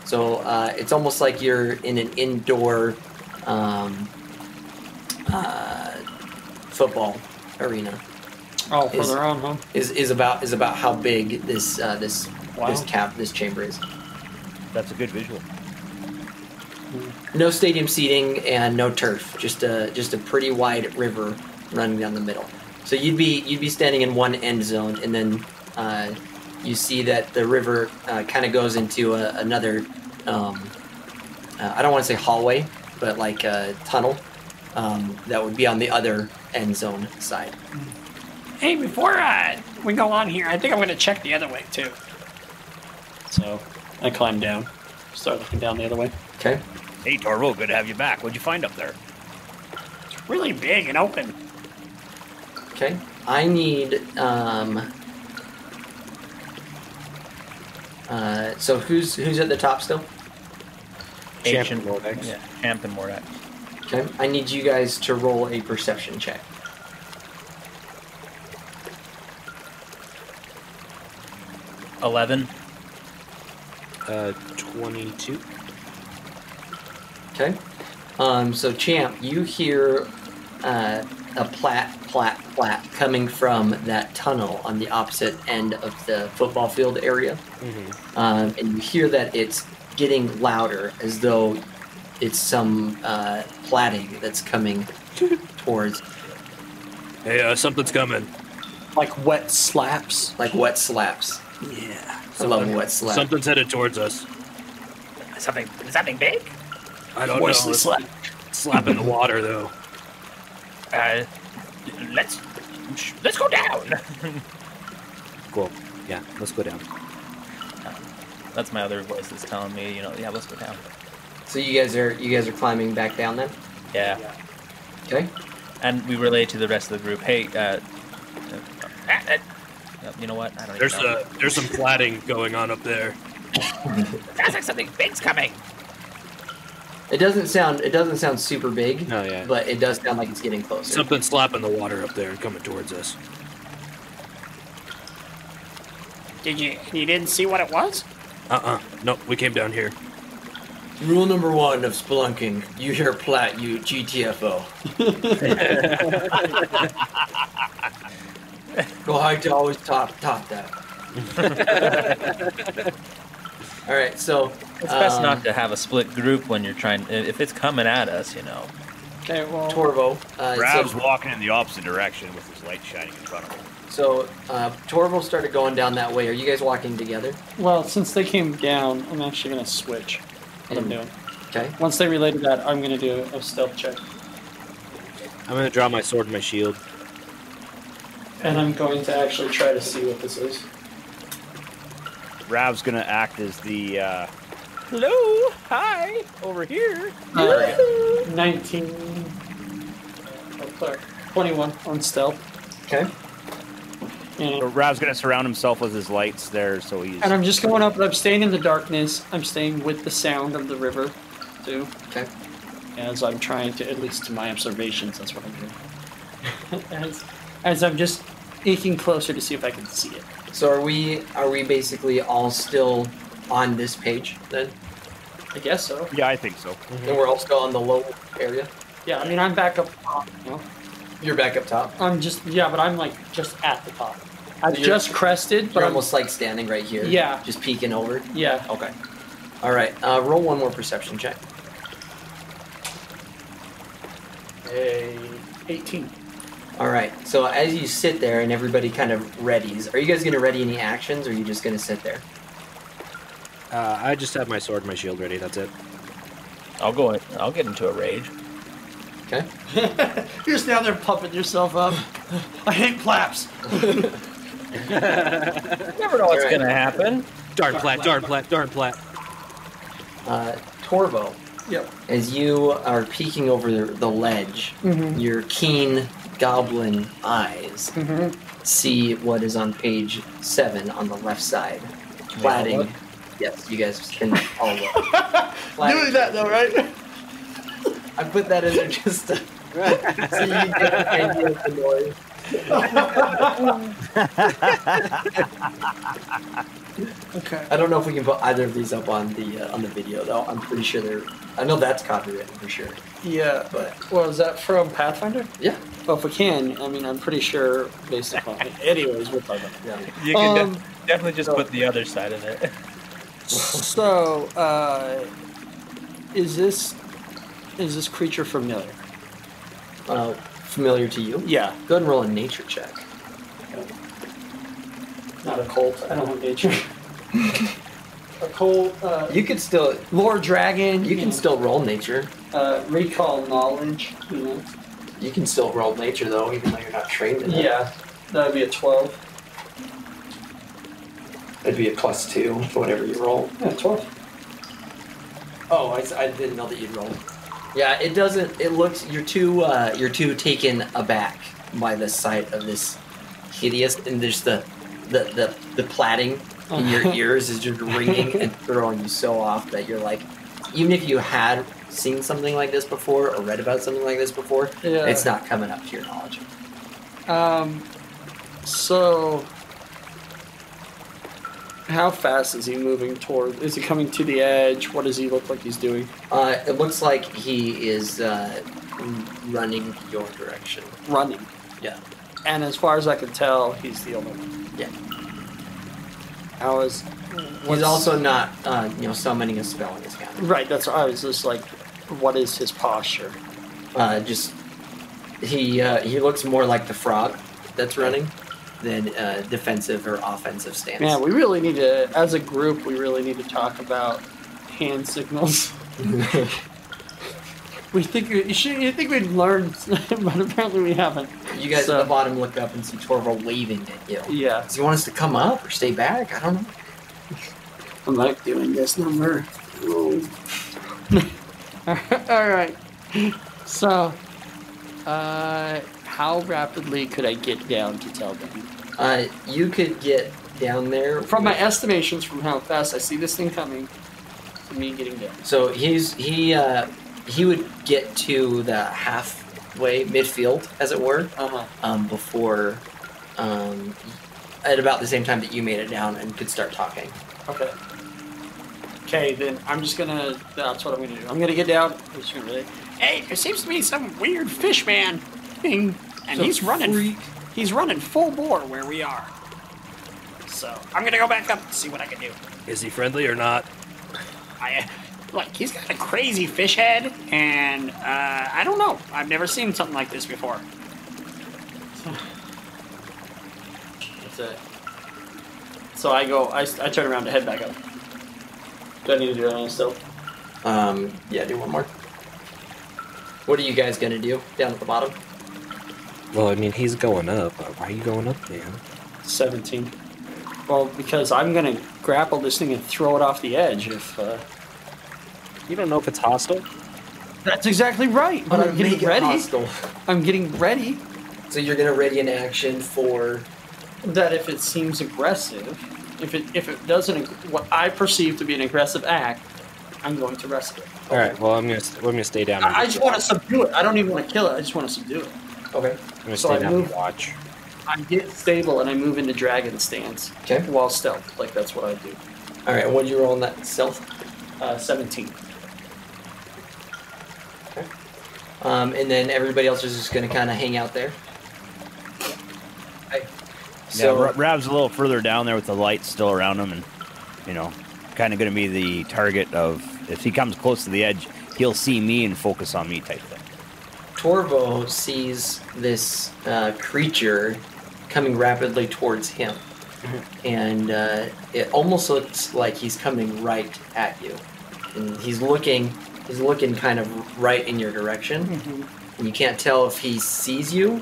So it's almost like you're in an indoor football arena. Oh, further on, huh? Is about how big this Wow. this chamber is. That's a good visual. No stadium seating and no turf. Just a pretty wide river running down the middle. So you'd be standing in one end zone, and then you see that the river kind of goes into another. I don't want to say hallway, but like a tunnel that would be on the other end zone side. Hey, before we go on here, I think I'm going to check the other way, too. So, I climb down. Start looking down the other way. Okay. Hey, Torvo, good to have you back. What'd you find up there? It's really big and open. Okay. I need, so who's at the top still? Ancient Mordax. Yeah, Champ and Mordax. Okay. I need you guys to roll a perception check. 11. 22. Okay. So Champ, you hear a plat coming from that tunnel on the opposite end of the football field area. Mm-hmm. And you hear that it's getting louder, as though it's some platting that's coming towards, Hey, something's coming. Like wet slaps. like wet slaps. Yeah. I love wet slaps. Something's headed towards us. Something big? I don't Voiceless know. slap. Slap in the water, though. Let's go down. Cool. Yeah, let's go down. That's my other voice that's telling me, yeah, let's go down. So you guys are climbing back down then? Yeah. Okay. And we relay to the rest of the group. Hey, you know what? I don't even know. There's some flatting going on up there. Sounds like something big's coming. It doesn't sound super big. Oh, yeah. But it does sound like it's getting closer. Something slapping the water up there and coming towards us. You didn't see what it was? Nope, we came down here. Rule number 1 of spelunking: you hear plat, you GTFO. Go hard to always top that. All right, so It's best not to have a split group when you're trying. If it's coming at us, Okay, well... Torvo. Rav's walking in the opposite direction with his light shining in front of him. So Torvo started going down that way. Are you guys walking together? Well, since they came down, I'm actually going to switch what I'm doing. Okay. Once they relate to that, I'm going to do a stealth check. I'm going to draw my sword and my shield. And I'm going to actually try to see what this is. Rav's gonna act as the hello, hi, over here. 19. 21 on stealth. Okay. And, So Rav's gonna surround himself with his lights there, so he's. and I'm just going up, I'm staying in the darkness. I'm staying with the sound of the river, too. Okay. As I'm trying to, at least to my observations, that's what I'm doing. as I'm just eking closer to see if I can see it. So are we basically all still on this page then? I guess so. Yeah, I think so. And we're all still on the low area? Yeah, I mean, I'm back up top, you know? You're back up top? I'm just, yeah, but I'm like just at the top. I've You're- just crested, but You're I'm almost like standing right here? Yeah. Just peeking over? yeah. Okay. All right. Roll one more perception check. A 18. All right. So as you sit there and everybody kind of readies, are you guys going to ready any actions, or are you just going to sit there? I just have my sword and my shield ready, that's it. I'll get into a rage. Okay. You're just down there pumping yourself up. I hate flaps. You never know what's Alright. gonna happen. Darn plat. Torvo, Yep. as you are peeking over the ledge, your keen goblin eyes see what is on page 7 on the left side. Platting. Yes, you guys can all look. Doing that though, right? I put that in there just to, so you get an idea of the noise. Okay. I don't know if we can put either of these up on the video though. I'm pretty sure I know that's copyrighted for sure. Yeah, but well, is that from Pathfinder? Yeah. Well, if we can, I mean, I'm pretty sure based upon. Anyways, we'll talk about it. Yeah. You can definitely just put the other side of it. So, is this creature familiar? Familiar to you? Yeah. Go ahead and roll a nature check. Not a cult. I don't have nature. occult. You could still lore dragon. You can still roll nature. Recall knowledge. You know. You can still roll nature though, even though you're not trained in it. Yeah, that would be a 12. It'd be a +2 to whatever you roll. Yeah, 12. Oh, I didn't know that you'd roll. Yeah, it doesn't. It looks you're too taken aback by the sight of this hideous, and there's the plaiting in your ears is just ringing and throwing you so off that you're like, even if you had seen something like this before or read about something like this before, it's not coming up to your knowledge. So how fast is he moving toward? Is he coming to the edge? What does he look like he's doing? It looks like he is running your direction. Running. Yeah. And as far as I can tell, he's the only one. Yeah. He's also not, summoning a spell in his hand. Right. That's what I was just like. What is his posture? He looks more like the frog that's running than defensive or offensive stance. Man, we really need to, as a group, we really need to talk about hand signals. You think we'd learn, but apparently we haven't. You guys at the bottom look up and see Torvo waving at you. Yeah. Does he want us to come up or stay back? I don't know. I like doing this number. Alright. So, how rapidly could I get down to tell them? You could get down there. From my estimations from how fast I see this thing coming, to me getting down. So he would get to the halfway midfield, as it were, before at about the same time that you made it down and could start talking. Okay. Okay, then I'm just gonna. That's what I'm gonna do. I'm gonna get down. I'm just gonna Hey, there seems to be some weird fish man thing, and he's running. freak. He's running full bore where we are. So I'm gonna go back up and see what I can do. Is he friendly or not? He's got a crazy fish head, and I don't know. I've never seen something like this before. That's it. So I go. I turn around to head back up. Do I need to do that still? Yeah, do one more. What are you guys gonna do down at the bottom? Well, I mean, he's going up. Why are you going up, man? 17. Well, because I'm gonna grapple this thing and throw it off the edge. If You don't know if it's hostile? that's exactly right, but I'm getting ready. Hostile. I'm getting ready. So you're gonna ready an action for That if it seems aggressive, if it doesn't what I perceive to be an aggressive act, I'm going to wrestle it. All right. Well, I'm gonna stay down. I just want to subdue it. I don't even want to kill it. I just want to subdue it. Okay. I'm gonna So stay I down move- and watch. I get stable and I move into dragon stance. Okay. While stealth, like that's what I do. All right. What'd you roll on that stealth? 17. Okay. And then everybody else is just gonna kind of hang out there. Okay. So Yeah, Rav's a little further down there with the light still around him, and kind of going to be the target of if he comes close to the edge, he'll see me and focus on me type thing. Torvo sees this creature coming rapidly towards him, and it almost looks like he's coming right at you, and he's looking kind of right in your direction, and you can't tell if he sees you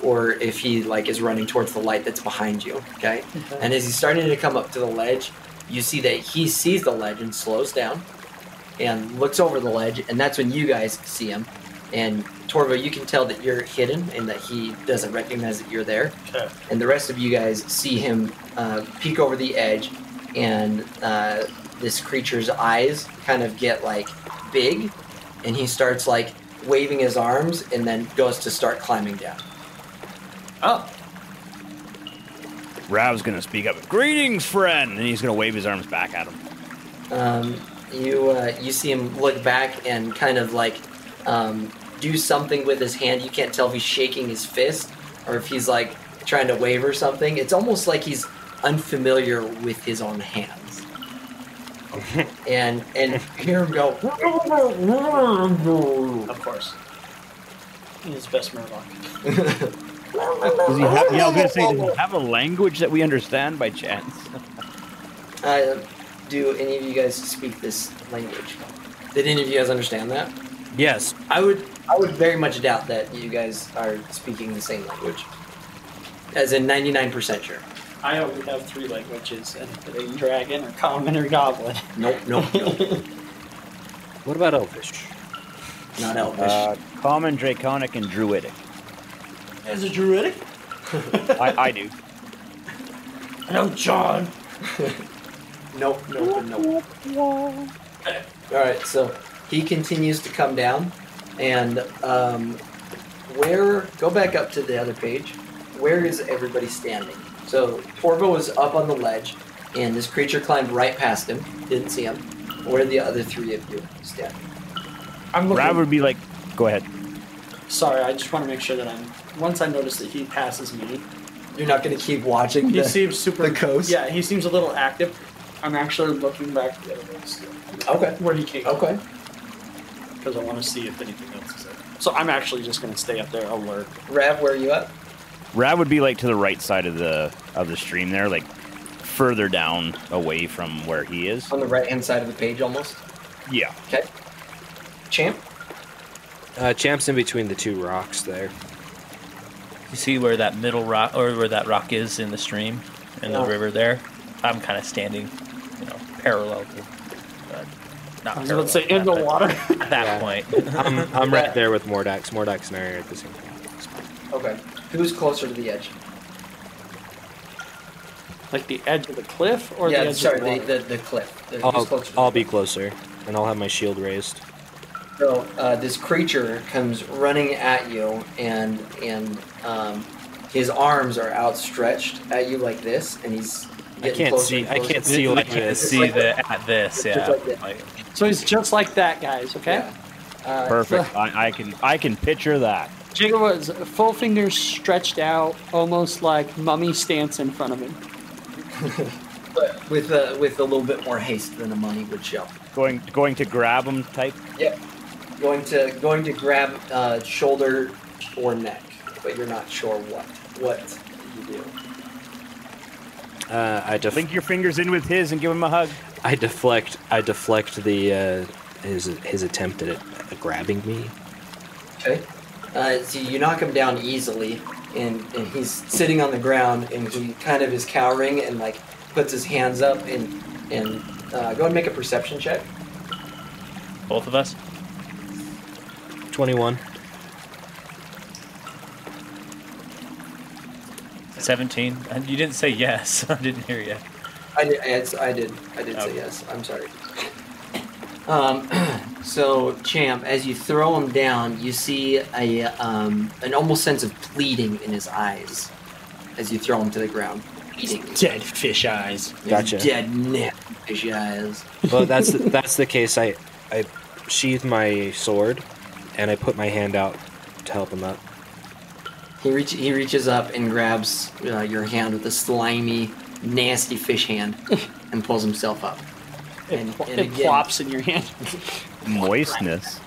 or if he is running towards the light that's behind you. Okay, and as he's starting to come up to the ledge, you see that he sees the ledge and slows down and looks over the ledge, and that's when you guys see him. And Torvo, you can tell that you're hidden and that he doesn't recognize that you're there. Okay. And the rest of you guys see him peek over the edge, and this creature's eyes kind of get big, and he starts waving his arms and then goes to start climbing down. Oh. Rav's going to speak up. Greetings, friend! And he's going to wave his arms back at him. You see him look back and kind of do something with his hand. You can't tell if he's shaking his fist or if he's trying to wave or something. It's almost like he's unfamiliar with his own hands. and hear him go. Of course. He's best Murloc. Does he have, does he have a language that we understand by chance? do any of you guys speak this language? Did any of you guys understand that? Yes. I would very much doubt that you guys are speaking the same language. As in 99% sure. I only have 3 languages, and it ain't dragon or common or goblin. Nope. What about Elvish? Not Elvish. Common, Draconic, and Druidic. Is it druidic? I do. No, John. Nope. Alright, so he continues to come down, and go back up to the other page. Where is everybody standing? So Torvo was up on the ledge, and this creature climbed right past him. Didn't see him. Where are the other 3 of you standing? I'm looking. Brad would be like, go ahead. Sorry, I just want to make sure that once I notice that he passes me. You're not going to keep watching He seems super... the coast? Yeah, he seems a little active. I'm actually looking back the other way still. Okay. Where he came from. Okay. Because I want to see if anything else is there. So I'm actually just going to stay up there alert. Rav, where are you at? Rad would be like to the right side of the stream there, like further down away from where he is. On the right-hand side of the page, almost? Yeah. Okay. Champ? Champ's in between the 2 rocks there. You see where that middle rock, or where that rock is in the stream, in the river there? I'm kind of standing, parallel to, not I was parallel, about to say in the water. at that point. I'm right there with Mordax. Mordax and I are at the same time. Okay. Who's closer to the edge? Like the edge of the cliff or the edge of the water? the cliff. Who's closer to I'll the be cliff? closer, and I'll have my shield raised. So this creature comes running at you, and his arms are outstretched at you like this, and he's getting closer and closer. I can't see like this. See at this, yeah. Like this. So he's just like that, guys, okay? Yeah. Perfect. I can picture that. Jacob was full fingers stretched out, almost like mummy stance in front of him. But with a little bit more haste than a mummy would show. Going to grab him type. Yep. Going to grab shoulder or neck, but you're not sure what. What you do? Link your fingers in with his and give him a hug. I deflect the his attempt at grabbing me. Okay. So you knock him down easily, and he's sitting on the ground, and he kind of is cowering and like puts his hands up and go ahead and make a perception check. Both of us? 21. 17. And you didn't say yes. I didn't hear you. I did say yes. I'm sorry. So Champ, as you throw him down, you see an almost sense of pleading in his eyes as you throw him to the ground. Eating Dead fish eyes. Gotcha. Dead fish eyes. Well, that's the case. I sheathe my sword, and I put my hand out to help him up. He reaches up and grabs your hand with a slimy, nasty fish hand and pulls himself up. It again, plops in your hand. Moistness.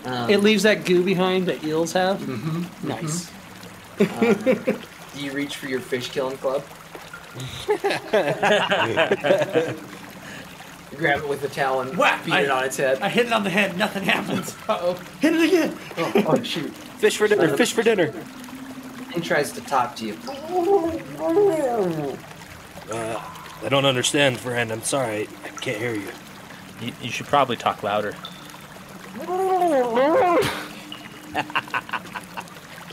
It leaves that goo behind that eels have. Mm-hmm, Nice. Do you reach for your fish killing club? You grab it with the talon, Whack! beat it on its head. I hit it on the head, nothing happens. Uh-oh. Hit it again! Oh shoot. Fish for dinner. Fish for dinner. And tries to talk to you. I don't understand, friend. I'm sorry. I can't hear you. You should probably talk louder.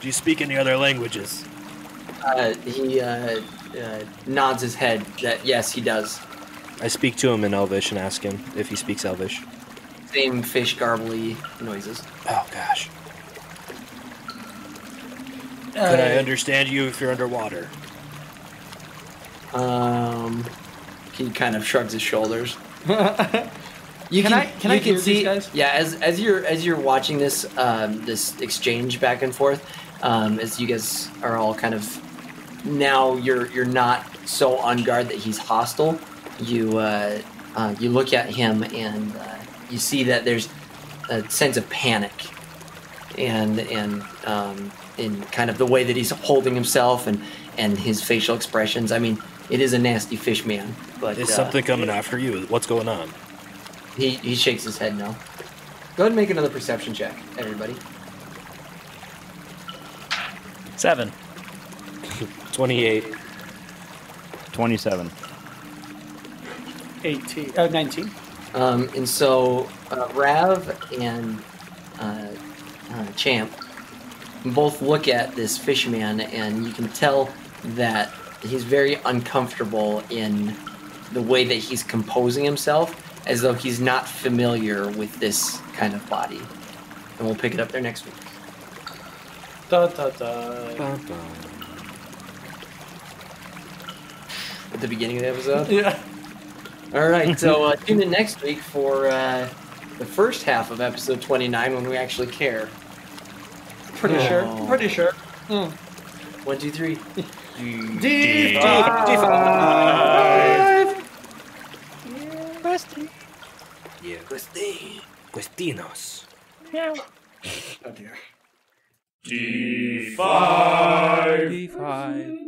Do you speak any other languages? He nods his head that yes, he does. I speak to him in Elvish and ask him if he speaks Elvish. Same fish garbly noises. Oh, gosh. Could I understand you if you're underwater? He kind of shrugs his shoulders. Can I hear these guys? Yeah, as you're watching this this exchange back and forth, as you guys are all kind of now you're not so on guard that he's hostile. You look at him and you see that there's a sense of panic and in kind of the way that he's holding himself and and his facial expressions. I mean, it is a nasty fish man. But is something coming after you? What's going on? He shakes his head no. Go ahead and make another perception check, everybody. 7. 28. 27. 19. And so Rav and Champ both look at this fishman, and you can tell that he's very uncomfortable in the way that he's composing himself, as though he's not familiar with this kind of body. And we'll pick it up there next week. Da, da, da. At the beginning of the episode? Yeah. All right, so tune in next week for the first half of episode 29 when we actually care. Pretty sure. 1, 2, 3. D5. Yeah. Cuestinos. Oh dear. D5. D5.